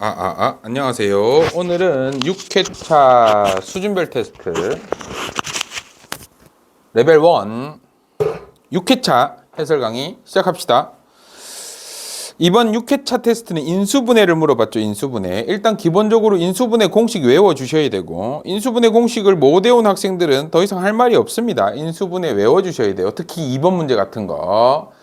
안녕하세요. 오늘은 6회차 수준별 테스트 레벨 1 6회차 해설 강의 시작합시다. 이번 6회차 테스트는 인수분해를 물어봤죠. 인수분해. 일단 기본적으로 인수분해 공식 외워주셔야 되고, 인수분해 공식을 못 외운 학생들은 더 이상 할 말이 없습니다. 인수분해 외워주셔야 돼요. 특히 2번 문제 같은 거.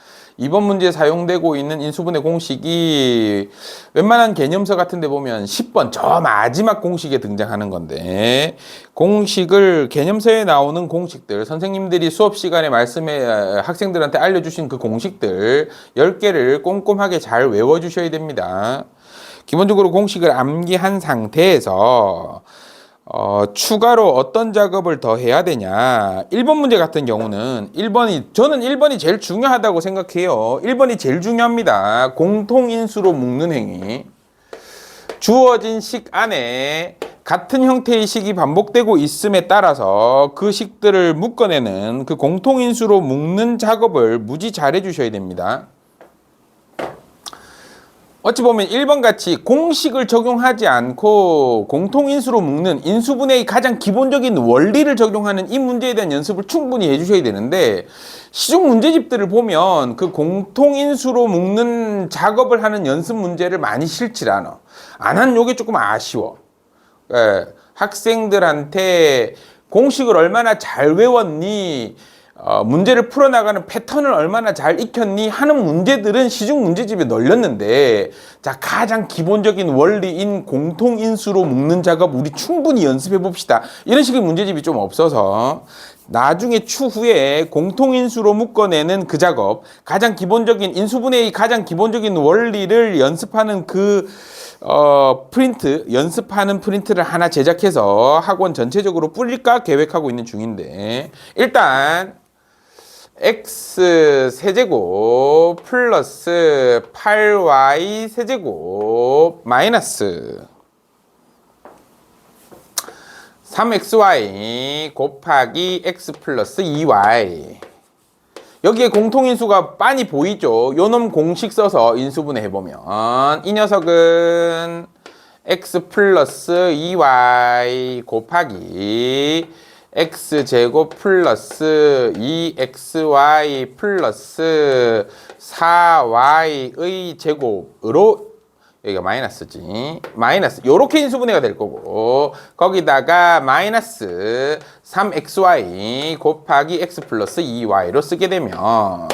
2번 문제에 사용되고 있는 인수분해 공식이 웬만한 개념서 같은 데 보면 10번 저 마지막 공식에 등장하는 건데, 공식을 개념서에 나오는 공식들, 선생님들이 수업 시간에 말씀해 학생들한테 알려주신 그 공식들 10개를 꼼꼼하게 잘 외워주셔야 됩니다. 기본적으로 공식을 암기한 상태에서 추가로 어떤 작업을 더 해야 되냐. 1번 문제 같은 경우는 저는 1번이 제일 중요하다고 생각해요. 1번이 제일 중요합니다. 공통인수로 묶는 행위. 주어진 식 안에 같은 형태의 식이 반복되고 있음에 따라서 그 식들을 묶어내는 그 공통인수로 묶는 작업을 무지 잘해 주셔야 됩니다. 어찌 보면 1번 같이 공식을 적용하지 않고 공통인수로 묶는 인수분해의 가장 기본적인 원리를 적용하는 이 문제에 대한 연습을 충분히 해주셔야 되는데, 시중 문제집들을 보면 그 공통인수로 묶는 작업을 하는 연습 문제를 많이 실질 않아. 안 하는 요게 조금 아쉬워. 학생들한테 공식을 얼마나 잘 외웠니, 문제를 풀어나가는 패턴을 얼마나 잘 익혔니 하는 문제들은 시중 문제집에 널렸는데, 자, 가장 기본적인 원리인 공통인수로 묶는 작업 우리 충분히 연습해 봅시다. 이런 식의 문제집이 좀 없어서 나중에 추후에 공통인수로 묶어내는 그 작업, 가장 기본적인 인수분해의 가장 기본적인 원리를 연습하는 연습하는 프린트를 하나 제작해서 학원 전체적으로 뿌릴까 계획하고 있는 중인데, 일단 x 세제곱 플러스 8y 세제곱 마이너스 3xy 곱하기 x 플러스 2y. 여기에 공통인수가 빤히 보이죠? 요놈 공식 써서 인수분해 해보면 이 녀석은 x 플러스 2y 곱하기 x제곱 플러스 2xy 플러스 4y의 제곱으로, 여기가 마이너스지, 마이너스 요렇게 인수분해가 될 거고, 거기다가 마이너스 3xy 곱하기 x 플러스 2y로 쓰게 되면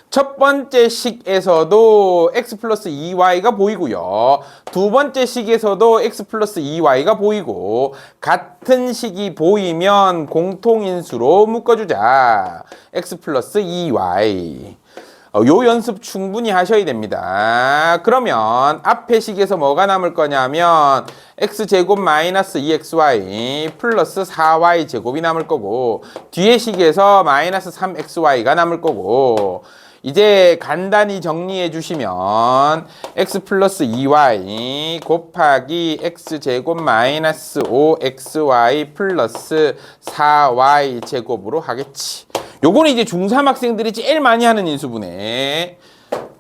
첫 번째 식에서도 x 플러스 2y가 보이고요, 두 번째 식에서도 x 플러스 2y가 보이고, 같은 식이 보이면 공통인수로 묶어주자. x 플러스 2y. 요 연습 충분히 하셔야 됩니다. 그러면 앞에 식에서 뭐가 남을 거냐면 x제곱 마이너스 2xy 플러스 4y 제곱이 남을 거고, 뒤에 식에서 마이너스 3xy가 남을 거고, 이제 간단히 정리해 주시면 x 플러스 2y 곱하기 x제곱 마이너스 5xy 플러스 4y 제곱으로 하겠지. 요거는 이제 중3 학생들이 제일 많이 하는 인수분해.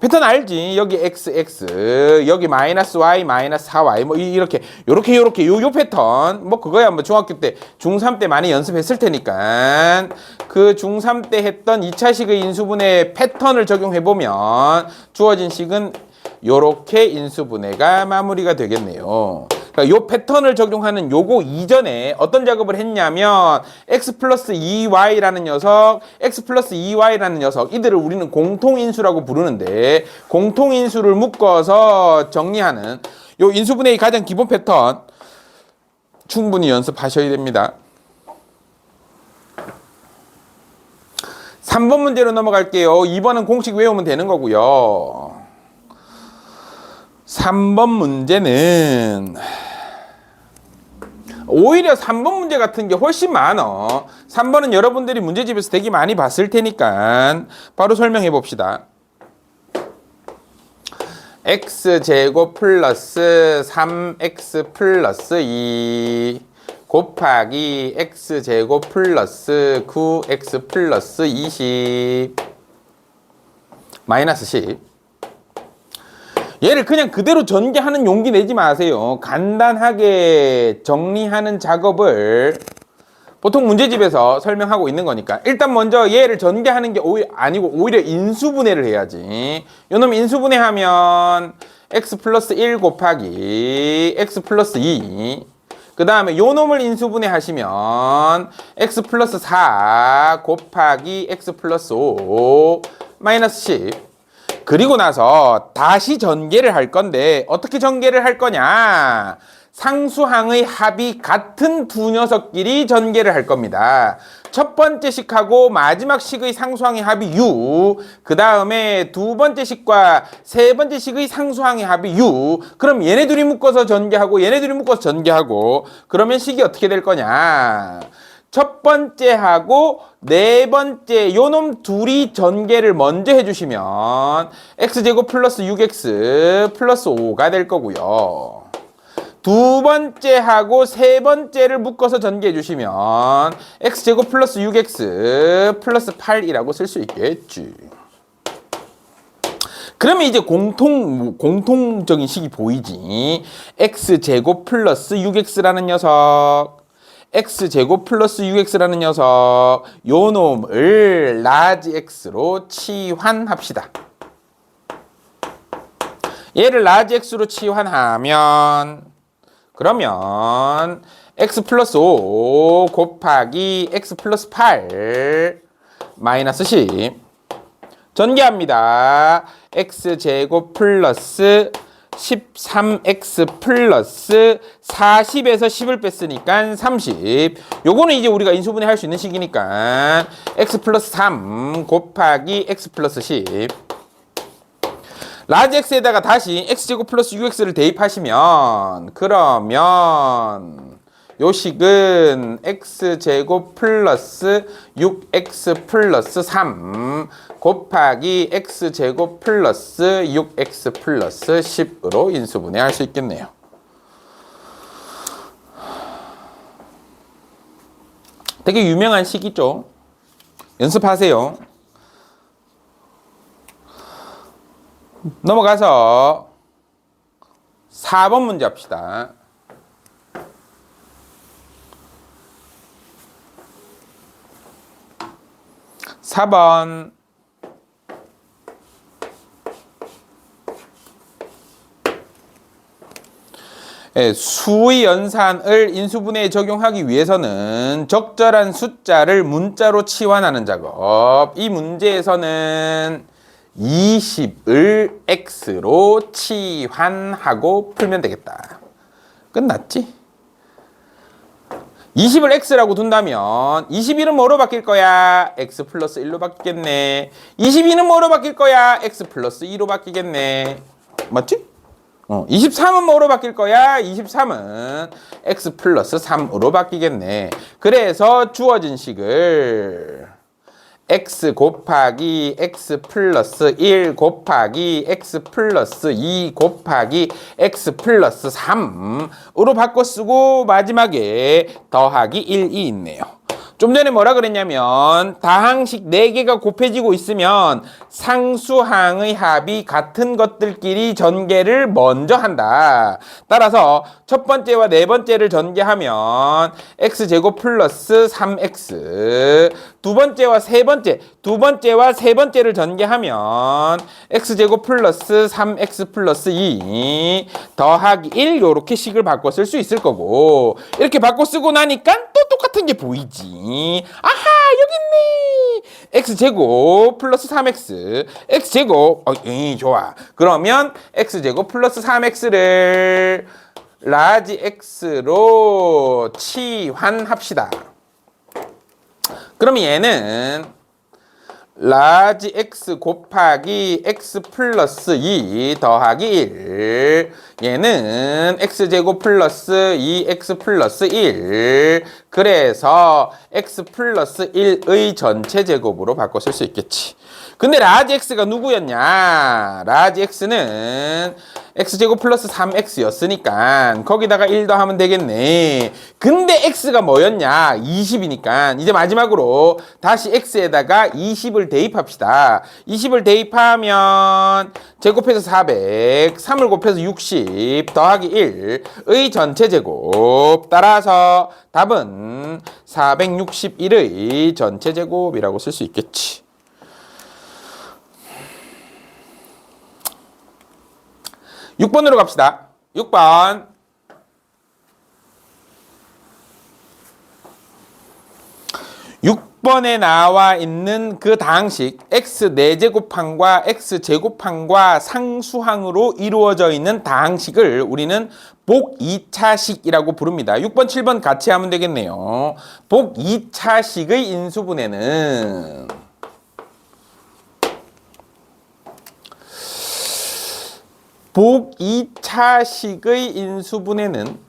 패턴 알지? 여기 x, 여기 마이너스 y, 마이너스 4y, 뭐 이렇게, 요렇게, 요 패턴. 뭐 그거야 뭐 중학교 때, 중3 때 많이 연습했을 테니까. 그 중3 때 했던 2차식의 인수분해 패턴을 적용해보면 주어진 식은 요렇게 인수분해가 마무리가 되겠네요. 그러니까 요 패턴을 적용하는 요거 이전에 어떤 작업을 했냐면 x 플러스 2y라는 녀석, x 플러스 2y라는 녀석, 이들을 우리는 공통인수라고 부르는데, 공통인수를 묶어서 정리하는 요 인수분해의 가장 기본 패턴 충분히 연습하셔야 됩니다. 3번 문제로 넘어갈게요. 2번은 공식 외우면 되는 거고요. 3번 문제는 오히려 3번 문제 같은 게 훨씬 많아. 3번은 여러분들이 문제집에서 되게 많이 봤을 테니까 바로 설명해 봅시다. x제곱 플러스 3x 플러스 2 곱하기 x제곱 플러스 9x 플러스 20 마이너스 10. 얘를 그냥 그대로 전개하는 용기 내지 마세요. 간단하게 정리하는 작업을 보통 문제집에서 설명하고 있는 거니까 일단 먼저 얘를 전개하는 게 아니고 오히려 인수분해를 해야지. 요놈 인수분해하면 x 플러스 1 곱하기 x 플러스 2, 그 다음에 요놈을 인수분해 하시면 x 플러스 4 곱하기 x 플러스 5 마이너스 10. 그리고 나서 다시 전개를 할 건데 어떻게 전개를 할 거냐? 상수항의 합이 같은 두 녀석끼리 전개를 할 겁니다. 첫 번째 식하고 마지막 식의 상수항의 합이 u, 그 다음에 두 번째 식과 세 번째 식의 상수항의 합이 u. 그럼 얘네 둘이 묶어서 전개하고 얘네 둘이 묶어서 전개하고 그러면 식이 어떻게 될 거냐? 첫 번째하고 네 번째 요놈 둘이 전개를 먼저 해주시면 x제곱 플러스 6x 플러스 5가 될 거고요. 두 번째하고 세 번째를 묶어서 전개해 주시면 x제곱 플러스 6x 플러스 8이라고 쓸 수 있겠지. 그러면 이제 공통적인 식이 보이지. x제곱 플러스 6x라는 녀석, x제곱 플러스 6x라는 녀석, 요 놈을 라지 x로 치환합시다. 얘를 라지 x로 치환하면 그러면 x 플러스 5 곱하기 x 플러스 8 마이너스 10 전개합니다. x제곱 플러스 13x 플러스 40에서 10을 뺐으니까 30. 요거는 이제 우리가 인수분해 할 수 있는 식이니까 x 플러스 3 곱하기 x 플러스 10. 라지 x에다가 다시 x제곱 플러스 6x를 대입하시면 그러면 요 식은 x제곱 플러스 6x 플러스 3 곱하기 x제곱 플러스 6x 플러스 10으로 인수분해할 수 있겠네요. 되게 유명한 식이죠. 연습하세요. 넘어가서 4번 문제 합시다. 4번 수의 연산을 인수분해에 적용하기 위해서는 적절한 숫자를 문자로 치환하는 작업. 이 문제에서는 20을 x로 치환하고 풀면 되겠다. 끝났지? 20을 x라고 둔다면 21은 뭐로 바뀔 거야? x 플러스 1로 바뀌겠네. 22는 뭐로 바뀔 거야? x 플러스 2로 바뀌겠네. 맞지? 23은 뭐로 바뀔 거야? 23은 x 플러스 3으로 바뀌겠네. 그래서 주어진 식을 x 곱하기 x 플러스 1 곱하기 x 플러스 2 곱하기 x 플러스 3으로 바꿔 쓰고 마지막에 더하기 1이 있네요. 좀 전에 뭐라 그랬냐면 다항식 4개가 곱해지고 있으면 상수항의 합이 같은 것들끼리 전개를 먼저 한다. 따라서 첫 번째와 네 번째를 전개하면 x제곱 플러스 3x, 두 번째와 세 번째를 전개하면 x제곱 플러스 3x 플러스 2 더하기 1 요렇게 식을 바꿔 쓸 수 있을 거고, 이렇게 바꿔 쓰고 나니까 또 똑같은 게 보이지. 아하, 여기 있네. x제곱 플러스 3x, x제곱, 좋아. 그러면 x제곱 플러스 3x를 라지 x로 치환합시다. 그러면 얘는 라지 x 곱하기 x 플러스 2 더하기 1, 얘는 x제곱 플러스 2x 플러스 1, 그래서 x 플러스 1의 전체 제곱으로 바꿔 쓸 수 있겠지. 근데 라지 x가 누구였냐? 라지 x는 x제곱 플러스 3x였으니까 거기다가 1 더하면 되겠네. 근데 x가 뭐였냐? 20이니까 이제 마지막으로 다시 x에다가 20을 대입합시다. 20을 대입하면 제곱해서 400, 3을 곱해서 60 더하기 1의 전체 제곱. 따라서 답은 461의 전체 제곱이라고 쓸 수 있겠지. 6번으로 갑시다. 6번. (6번에) 나와 있는 그 다항식 x 4제곱항과 x 제곱항과 상수항으로 이루어져 있는 다항식을 우리는 복 2차식이라고 부릅니다. 6번, 7번 같이 하면 되겠네요. 복 2차식의 인수분해는 복 2차식의 인수분해는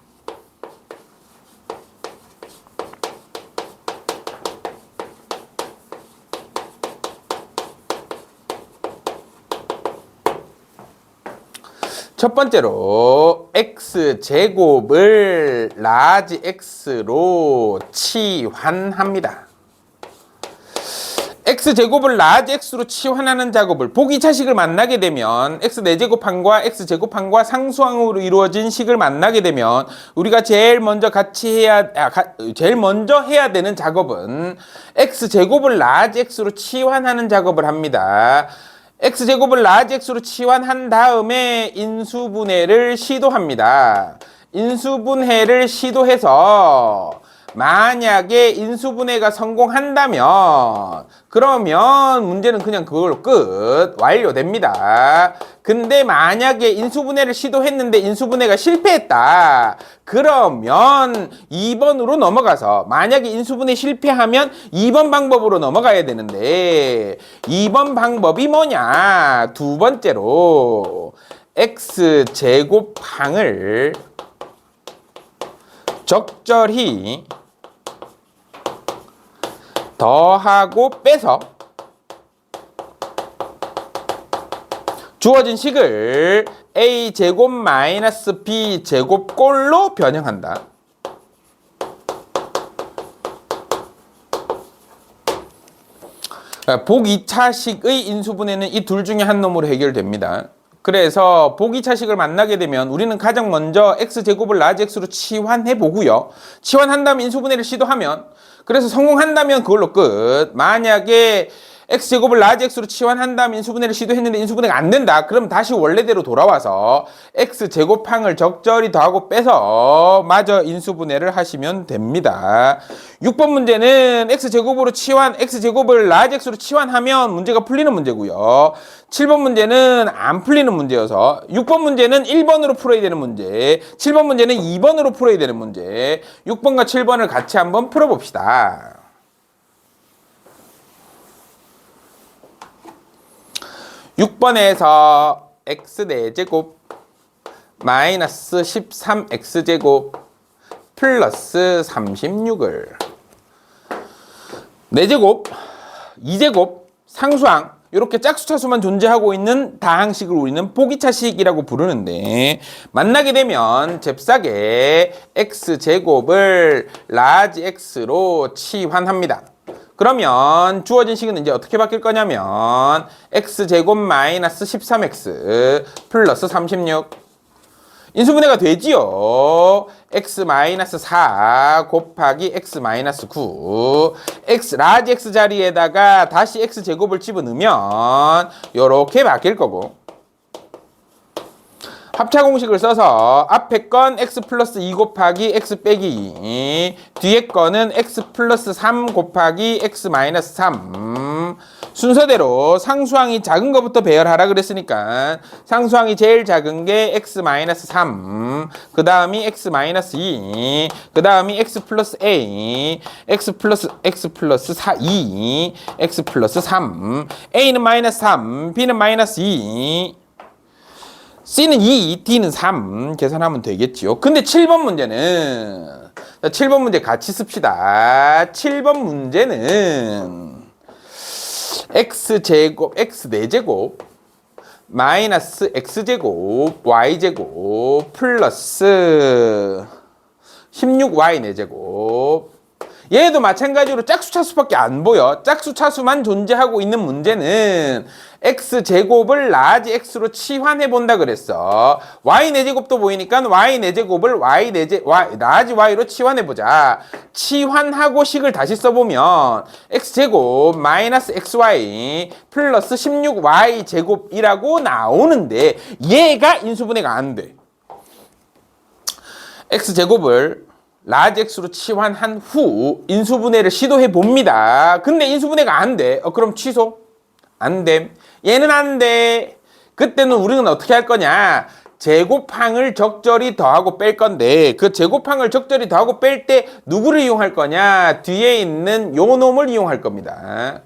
첫 번째로 x제곱을 라지 x로 치환합니다. x제곱을 라지 x로 치환하는 작업을 복 2차식을 만나게 되면 x 4제곱항과 x 제곱항과 상수항으로 이루어진 식을 만나게 되면 우리가 제일 먼저 해야 되는 작업은 x제곱을 라지 x로 치환하는 작업을 합니다. x제곱을 라지 x로 치환한 다음에 인수분해를 시도합니다. 인수분해를 시도해서 만약에 인수분해가 성공한다면 그러면 문제는 그냥 그걸로 끝, 완료됩니다. 근데 만약에 인수분해를 시도했는데 인수분해가 실패했다. 그러면 2번으로 넘어가서 만약에 인수분해 실패하면 2번 방법으로 넘어가야 되는데 2번 방법이 뭐냐? 두 번째로 x제곱항을 적절히 더하고 빼서 주어진 식을 a제곱 마이너스 b제곱 꼴로 변형한다. 복 2차식의 인수분해는 이 둘 중에 한 놈으로 해결됩니다. 그래서 복 2차식을 만나게 되면 우리는 가장 먼저 x제곱을 라지 x로 치환해 보고요. 치환한 다음 인수분해를 시도하면 그래서 성공한다면 그걸로 끝. 만약에 x제곱을 라지 x로 치환한 다음 인수분해를 시도했는데 인수분해가 안 된다. 그럼 다시 원래대로 돌아와서 x제곱항을 적절히 더하고 빼서 마저 인수분해를 하시면 됩니다. 6번 문제는 x제곱을 라지 x로 치환하면 문제가 풀리는 문제고요. 7번 문제는 안 풀리는 문제여서 6번 문제는 1번으로 풀어야 되는 문제, 7번 문제는 2번으로 풀어야 되는 문제. 6번과 7번을 같이 한번 풀어봅시다. 6번에서 x 4제곱 마이너스 13x제곱 플러스 36을 4제곱, 2제곱, 상수항 이렇게 짝수차수만 존재하고 있는 다항식을 우리는 복 2차식이라고 부르는데 만나게 되면 잽싸게 x제곱을 라지 x로 치환합니다. 그러면 주어진 식은 이제 어떻게 바뀔 거냐면 x제곱 마이너스 13x 플러스 36 인수분해가 되지요. x 마이너스 4 곱하기 x 마이너스 9 라지 x 자리에다가 다시 x제곱을 집어넣으면 요렇게 바뀔 거고 합차 공식을 써서 앞에 건 x 플러스 2 곱하기 x 빼기 2 뒤에 거는 x 플러스 3 곱하기 x 마이너스 3 순서대로 상수항이 작은 것부터 배열하라 그랬으니까 상수항이 제일 작은 게 x 마이너스 3 그 다음이 x 마이너스 2 그 다음이 x 플러스 a x 플러스 4 2 x 플러스 3 a는 마이너스 3 b는 마이너스 2 C는 2, D는 3 계산하면 되겠지요. 근데 7번 문제는 자, 7번 문제 같이 씁시다. 7번 문제는 x제곱, x 4제곱 마이너스 x제곱, y제곱 플러스 16y 4제곱 얘도 마찬가지로 짝수 차수밖에 안 보여. 짝수 차수만 존재하고 있는 문제는 x제곱을 라지 x로 치환해 본다 그랬어. y 4제곱도 보이니까 y 4제곱을 라지 y로 치환해 보자. 치환하고 식을 다시 써보면 x제곱 마이너스 xy 플러스 16y 제곱이라고 나오는데 얘가 인수분해가 안 돼. x제곱을 라지 x로 치환한 후 인수분해를 시도해 봅니다. 근데 인수분해가 안 돼. 그럼 취소? 안 돼. 얘는 안 돼. 그때는 우리는 어떻게 할 거냐? 제곱항을 적절히 더하고 뺄 건데 그 제곱항을 적절히 더하고 뺄 때 누구를 이용할 거냐? 뒤에 있는 요 놈을 이용할 겁니다.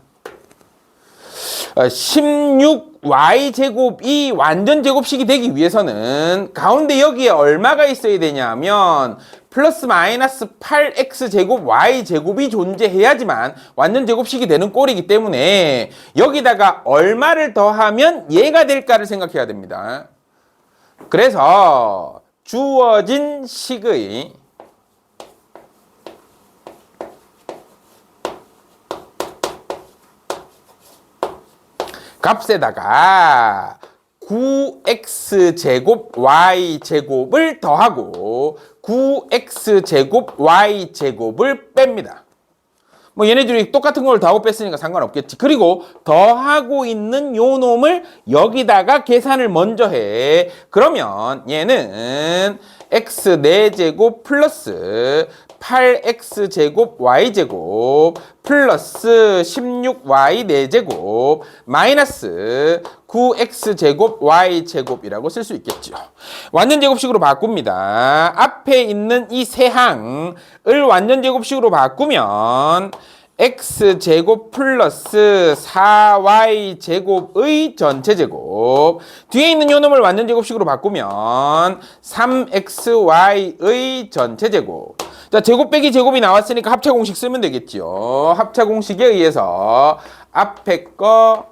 16y제곱이 완전 제곱식이 되기 위해서는 가운데 여기에 얼마가 있어야 되냐면 플러스 마이너스 8x제곱 y제곱이 존재해야지만 완전 제곱식이 되는 꼴이기 때문에 여기다가 얼마를 더하면 얘가 될까를 생각해야 됩니다. 그래서 주어진 식의 값에다가 9x제곱 y제곱을 더하고 9x제곱 y제곱을 뺍니다. 뭐 얘네들이 똑같은 걸 더하고 뺐으니까 상관없겠지. 그리고 더하고 있는 요 놈을 여기다가 계산을 먼저 해. 그러면 얘는 x 4제곱 플러스 8x제곱 y제곱 플러스 16y 4제곱 마이너스 9x제곱 y제곱이라고 쓸 수 있겠죠. 완전 제곱식으로 바꿉니다. 앞에 있는 이 세 항을 완전 제곱식으로 바꾸면 x제곱 플러스 4y제곱의 전체제곱 뒤에 있는 요놈을 완전 제곱식으로 바꾸면 3xy의 전체제곱 자, 제곱 빼기 제곱이 나왔으니까 합차 공식 쓰면 되겠지요. 합차 공식에 의해서 앞에 거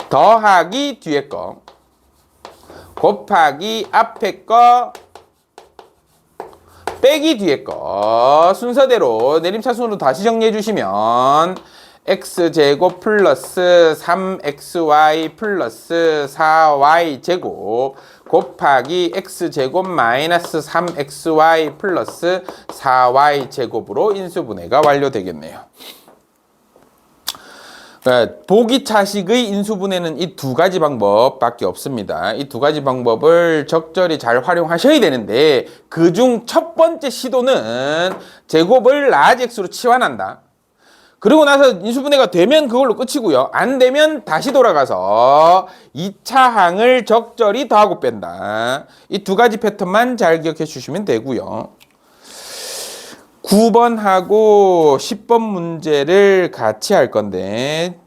더하기 뒤에 거 곱하기 앞에 거 빼기 뒤에 거 순서대로 내림차순으로 다시 정리해 주시면 x제곱 플러스 3xy 플러스 4y제곱 곱하기 x제곱 마이너스 3xy 플러스 4y제곱으로 인수분해가 완료되겠네요. 보기차식의 인수분해는 이 두 가지 방법밖에 없습니다. 이 두 가지 방법을 적절히 잘 활용하셔야 되는데 그중 첫 번째 시도는 제곱을 라지 x로 치환한다. 그리고 나서 인수분해가 되면 그걸로 끝이고요. 안 되면 다시 돌아가서 2차 항을 적절히 더하고 뺀다. 이 두 가지 패턴만 잘 기억해 주시면 되고요. 9번하고 10번 문제를 같이 할 건데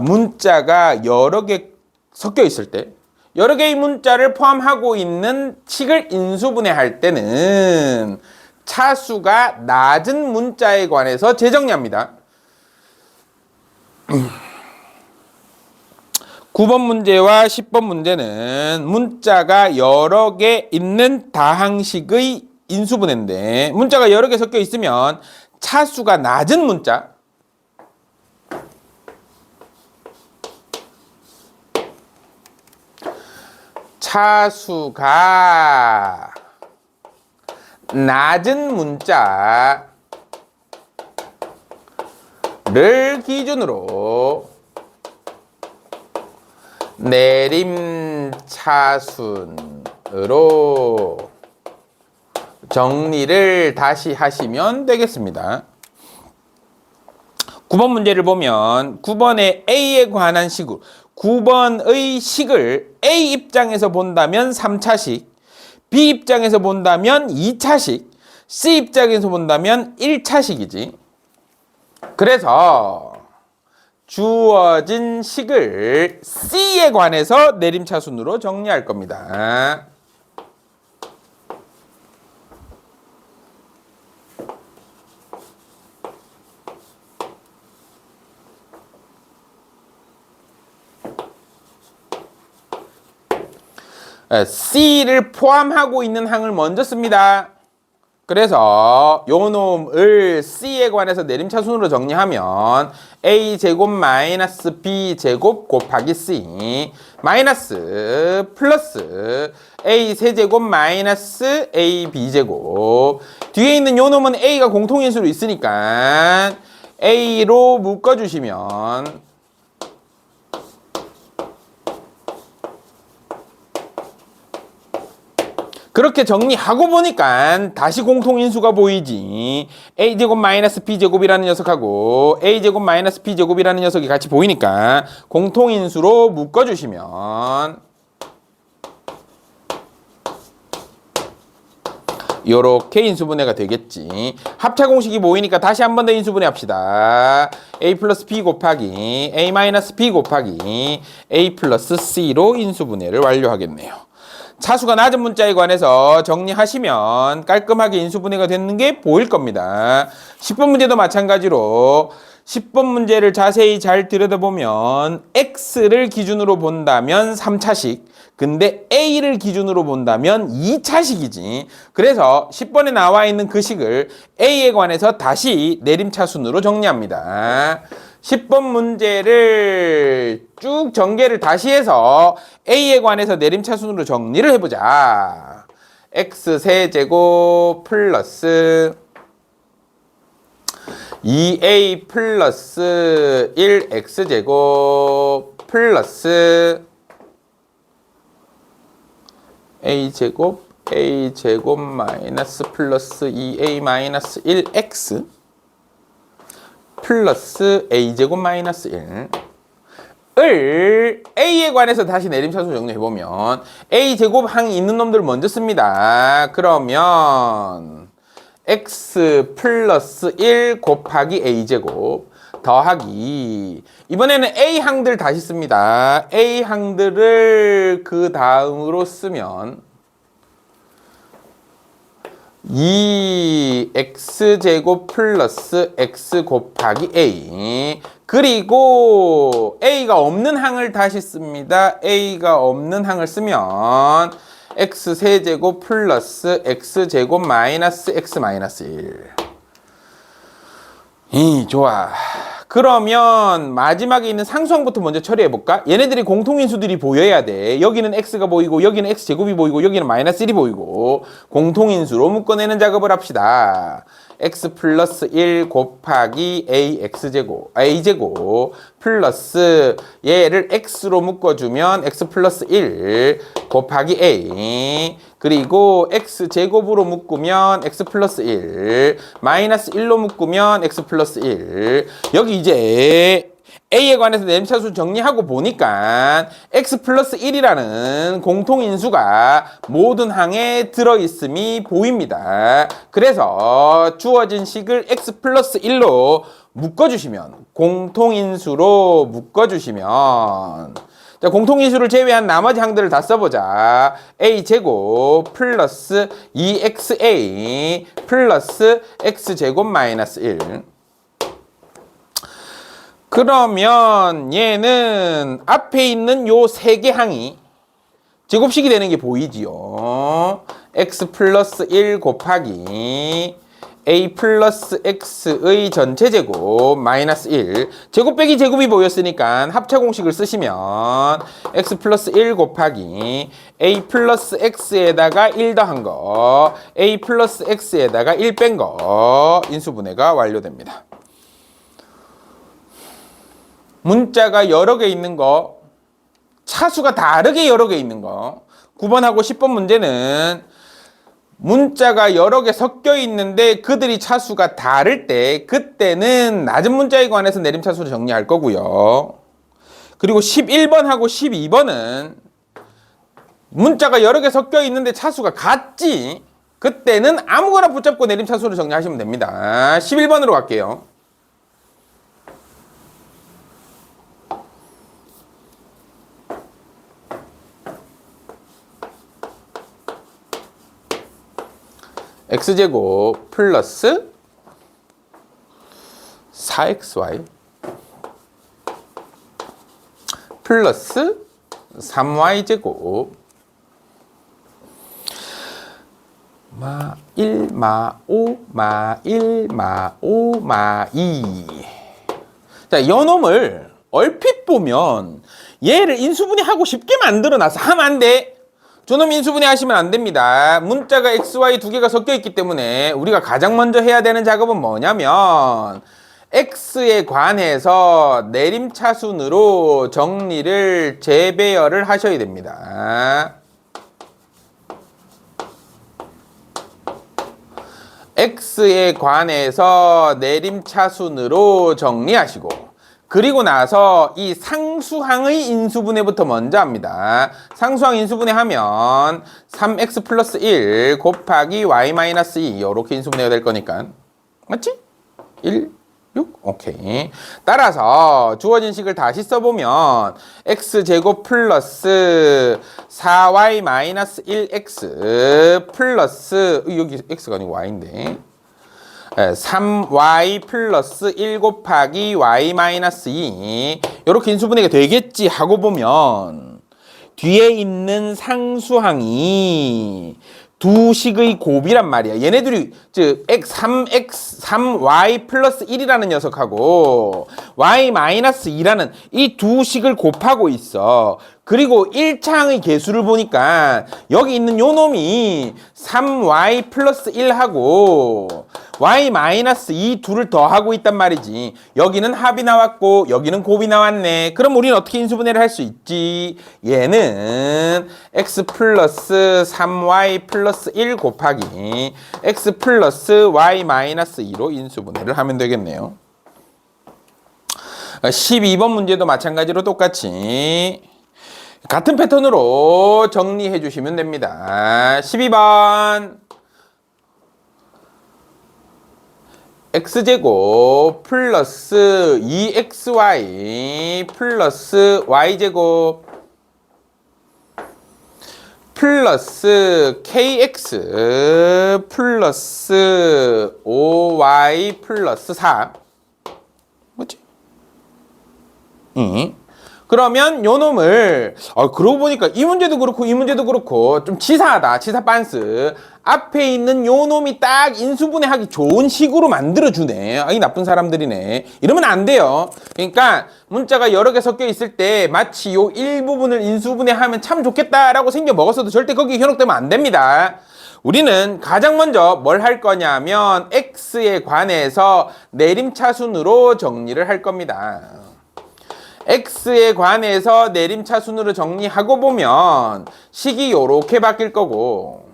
문자가 여러 개 섞여 있을 때 여러 개의 문자를 포함하고 있는 식을 인수분해할 때는 차수가 낮은 문자에 관해서 재정리합니다. 9번 문제와 10번 문제는 문자가 여러 개 있는 다항식의 인수분해인데 문자가 여러 개 섞여 있으면 차수가 낮은 문자 차수가 낮은 문자를 기준으로 내림차순으로 정리를 다시 하시면 되겠습니다. 9번 문제를 보면 9번의 A에 관한 식으로 9번의 식을 A 입장에서 본다면 3차식, B 입장에서 본다면 2차식, C 입장에서 본다면 1차식이지. 그래서 주어진 식을 C에 관해서 내림차순으로 정리할 겁니다. C를 포함하고 있는 항을 먼저 씁니다. 그래서 요 놈을 C에 관해서 내림차순으로 정리하면 A제곱 마이너스 B제곱 곱하기 C 마이너스 플러스 A 세제곱 마이너스 A B제곱 뒤에 있는 요 놈은 A가 공통인수로 있으니까 A로 묶어주시면 그렇게 정리하고 보니까 다시 공통인수가 보이지. A제곱 마이너스 B제곱이라는 녀석하고 A제곱 마이너스 B제곱이라는 녀석이 같이 보이니까 공통인수로 묶어주시면 요렇게 인수분해가 되겠지. 합차공식이 보이니까 다시 한 번 더 인수분해 합시다. A 플러스 B 곱하기 A 마이너스 B 곱하기 A 플러스 C로 인수분해를 완료하겠네요. 차수가 낮은 문자에 관해서 정리하시면 깔끔하게 인수분해가 되는 게 보일 겁니다. 10번 문제도 마찬가지로 10번 문제를 자세히 잘 들여다보면 X를 기준으로 본다면 3차식 근데 A를 기준으로 본다면 2차식이지. 그래서 10번에 나와 있는 그 식을 A에 관해서 다시 내림차순으로 정리합니다. 10번 문제를 쭉 전개를 다시 해서 A에 관해서 내림차순으로 정리를 해보자. X 세제곱 플러스 2A 플러스 1X제곱 플러스 A제곱 마이너스 플러스 2A 마이너스 1X 플러스 A제곱 마이너스 1을 A에 관해서 다시 내림차순 정리해보면 A제곱 항이 있는 놈들 먼저 씁니다. 그러면 X 플러스 1 곱하기 A제곱 더하기 이번에는 A항들 다시 씁니다. A항들을 그 다음으로 쓰면 2x제곱 플러스 x 곱하기 a 그리고 a가 없는 항을 다시 씁니다. a가 없는 항을 쓰면 x 세제곱 플러스 x제곱 마이너스 x 마이너스 1 좋아. 그러면 마지막에 있는 상수항부터 먼저 처리해볼까? 얘네들이 공통인수들이 보여야 돼. 여기는 x가 보이고 여기는 x제곱이 보이고 여기는 마이너스 1이 보이고 공통인수로 묶어내는 작업을 합시다. x 플러스 1 곱하기 a제곱 플러스 얘를 x로 묶어주면 x 플러스 1 곱하기 a 그리고 x제곱으로 묶으면 x 플러스 1 마이너스 1로 묶으면 x 플러스 1 여기 이제 A에 관해서 내림차순 정리하고 보니까 x 플러스 1이라는 공통인수가 모든 항에 들어있음이 보입니다. 그래서 주어진 식을 x 플러스 1로 묶어주시면 공통인수로 묶어주시면 자, 공통인수를 제외한 나머지 항들을 다 써보자. a제곱 플러스 2xa 플러스 x제곱 마이너스 1 그러면 얘는 앞에 있는 요 세 개 항이 제곱식이 되는 게 보이지요. x 플러스 1 곱하기 a 플러스 x의 전체 제곱 마이너스 1 제곱 빼기 제곱이 보였으니까 합차 공식을 쓰시면 x 플러스 1 곱하기 a 플러스 x에다가 1 더한 거 a 플러스 x에다가 1 뺀 거 인수분해가 완료됩니다. 문자가 여러 개 있는 거, 차수가 다르게 여러 개 있는 거. 9번하고 10번 문제는 문자가 여러 개 섞여 있는데 그들이 차수가 다를 때 그때는 낮은 문자에 관해서 내림차수를 정리할 거고요. 그리고 11번하고 12번은 문자가 여러 개 섞여 있는데 차수가 같지. 그때는 아무거나 붙잡고 내림차수를 정리하시면 됩니다. 11번으로 갈게요. x제곱 플러스 4xy 플러스 3y제곱 마 1, 마 5, 마 1, 마 5, 마 2. 자, 이놈을 얼핏 보면 얘를 인수분해하고 쉽게 만들어놔서 하면 안 돼. 저놈 인수분해 하시면 안 됩니다. 문자가 xy 두 개가 섞여 있기 때문에 우리가 가장 먼저 해야 되는 작업은 뭐냐면 x에 관해서 내림차순으로 정리를 재배열을 하셔야 됩니다. x에 관해서 내림차순으로 정리하시고 그리고 나서 이 상수항의 인수분해부터 먼저 합니다. 상수항 인수분해 하면 3x 플러스 1 곱하기 y 마이너스 2 이렇게 인수분해가 될 거니까 맞지? 1, 6? 오케이. 따라서 주어진 식을 다시 써보면 x제곱 플러스 4y 마이너스 1x 플러스 여기 x가 아니고 y인데 3y 플러스 1 곱하기 y 마이너스 2 이렇게 인수분해가 되겠지 하고 보면 뒤에 있는 상수항이 두 식의 곱이란 말이야. 얘네들이 즉 3y 플러스 1이라는 녀석하고 y 마이너스 2라는 이 두 식을 곱하고 있어. 그리고 1차항의 개수를 보니까 여기 있는 요 놈이 3y 플러스 1하고 y 마이너스 2 둘을 더하고 있단 말이지. 여기는 합이 나왔고 여기는 곱이 나왔네. 그럼 우리는 어떻게 인수분해를 할 수 있지? 얘는 x 플러스 3y 플러스 1 곱하기 x 플러스 y 마이너스 2로 인수분해를 하면 되겠네요. 12번 문제도 마찬가지로 똑같이 같은 패턴으로 정리해 주시면 됩니다. 12번 x제곱 플러스 2xy 플러스 y제곱 플러스 kx 플러스 5y 플러스 4 뭐지? 그러면 요 놈을 그러고 보니까 이 문제도 그렇고 이 문제도 그렇고 좀 치사하다. 치사 빤스. 앞에 있는 요 놈이 딱 인수분해하기 좋은 식으로 만들어주네. 이 나쁜 사람들이네. 이러면 안 돼요. 그러니까 문자가 여러 개 섞여 있을 때 마치 요 일부분을 인수분해하면 참 좋겠다라고 생겨 먹었어도 절대 거기에 현혹되면 안 됩니다. 우리는 가장 먼저 뭘 할 거냐면 x에 관해서 내림차순으로 정리를 할 겁니다. x에 관해서 내림차순으로 정리하고 보면 식이 요렇게 바뀔 거고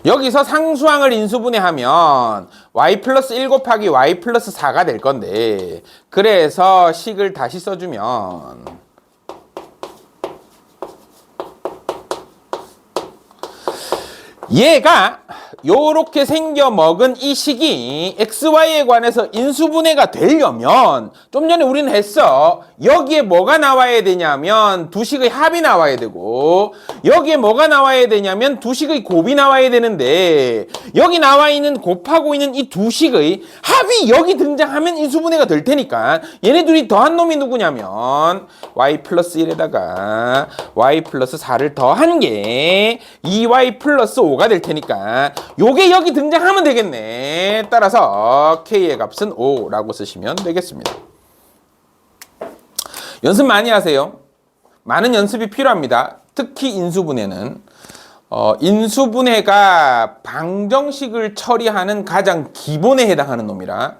여기서 상수항을 인수분해하면 y 플러스 1 곱하기 y 플러스 4가 될 건데 그래서 식을 다시 써주면 얘가 요렇게 생겨 먹은 이 식이 xy에 관해서 인수분해가 되려면 좀 전에 우리는 했어. 여기에 뭐가 나와야 되냐면 두 식의 합이 나와야 되고 여기에 뭐가 나와야 되냐면 두 식의 곱이 나와야 되는데 여기 나와 있는 곱하고 있는 이 두 식의 합이 여기 등장하면 인수분해가 될 테니까 얘네 둘이 더한 놈이 누구냐면 y 플러스 1에다가 y 플러스 4를 더한 게 2y 플러스 5가 될 테니까 요게 여기 등장하면 되겠네. 따라서 k의 값은 5라고 쓰시면 되겠습니다. 연습 많이 하세요. 많은 연습이 필요합니다. 특히 인수분해는 인수분해가 방정식을 처리하는 가장 기본에 해당하는 놈이라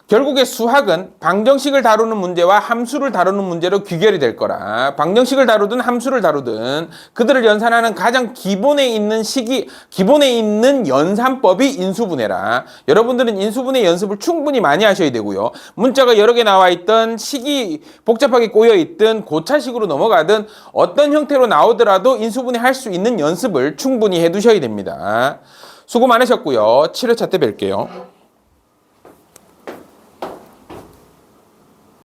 결국에 수학은 방정식을 다루는 문제와 함수를 다루는 문제로 귀결이 될 거라 방정식을 다루든 함수를 다루든 그들을 연산하는 가장 기본에 있는 기본에 있는 연산법이 인수분해라. 여러분들은 인수분해 연습을 충분히 많이 하셔야 되고요. 문자가 여러 개 나와 있던 식이 복잡하게 꼬여 있든 고차식으로 넘어가든 어떤 형태로 나오더라도 인수분해 할 수 있는 연습을 충분히 해 두셔야 됩니다. 수고 많으셨고요. 7회차 때 뵐게요.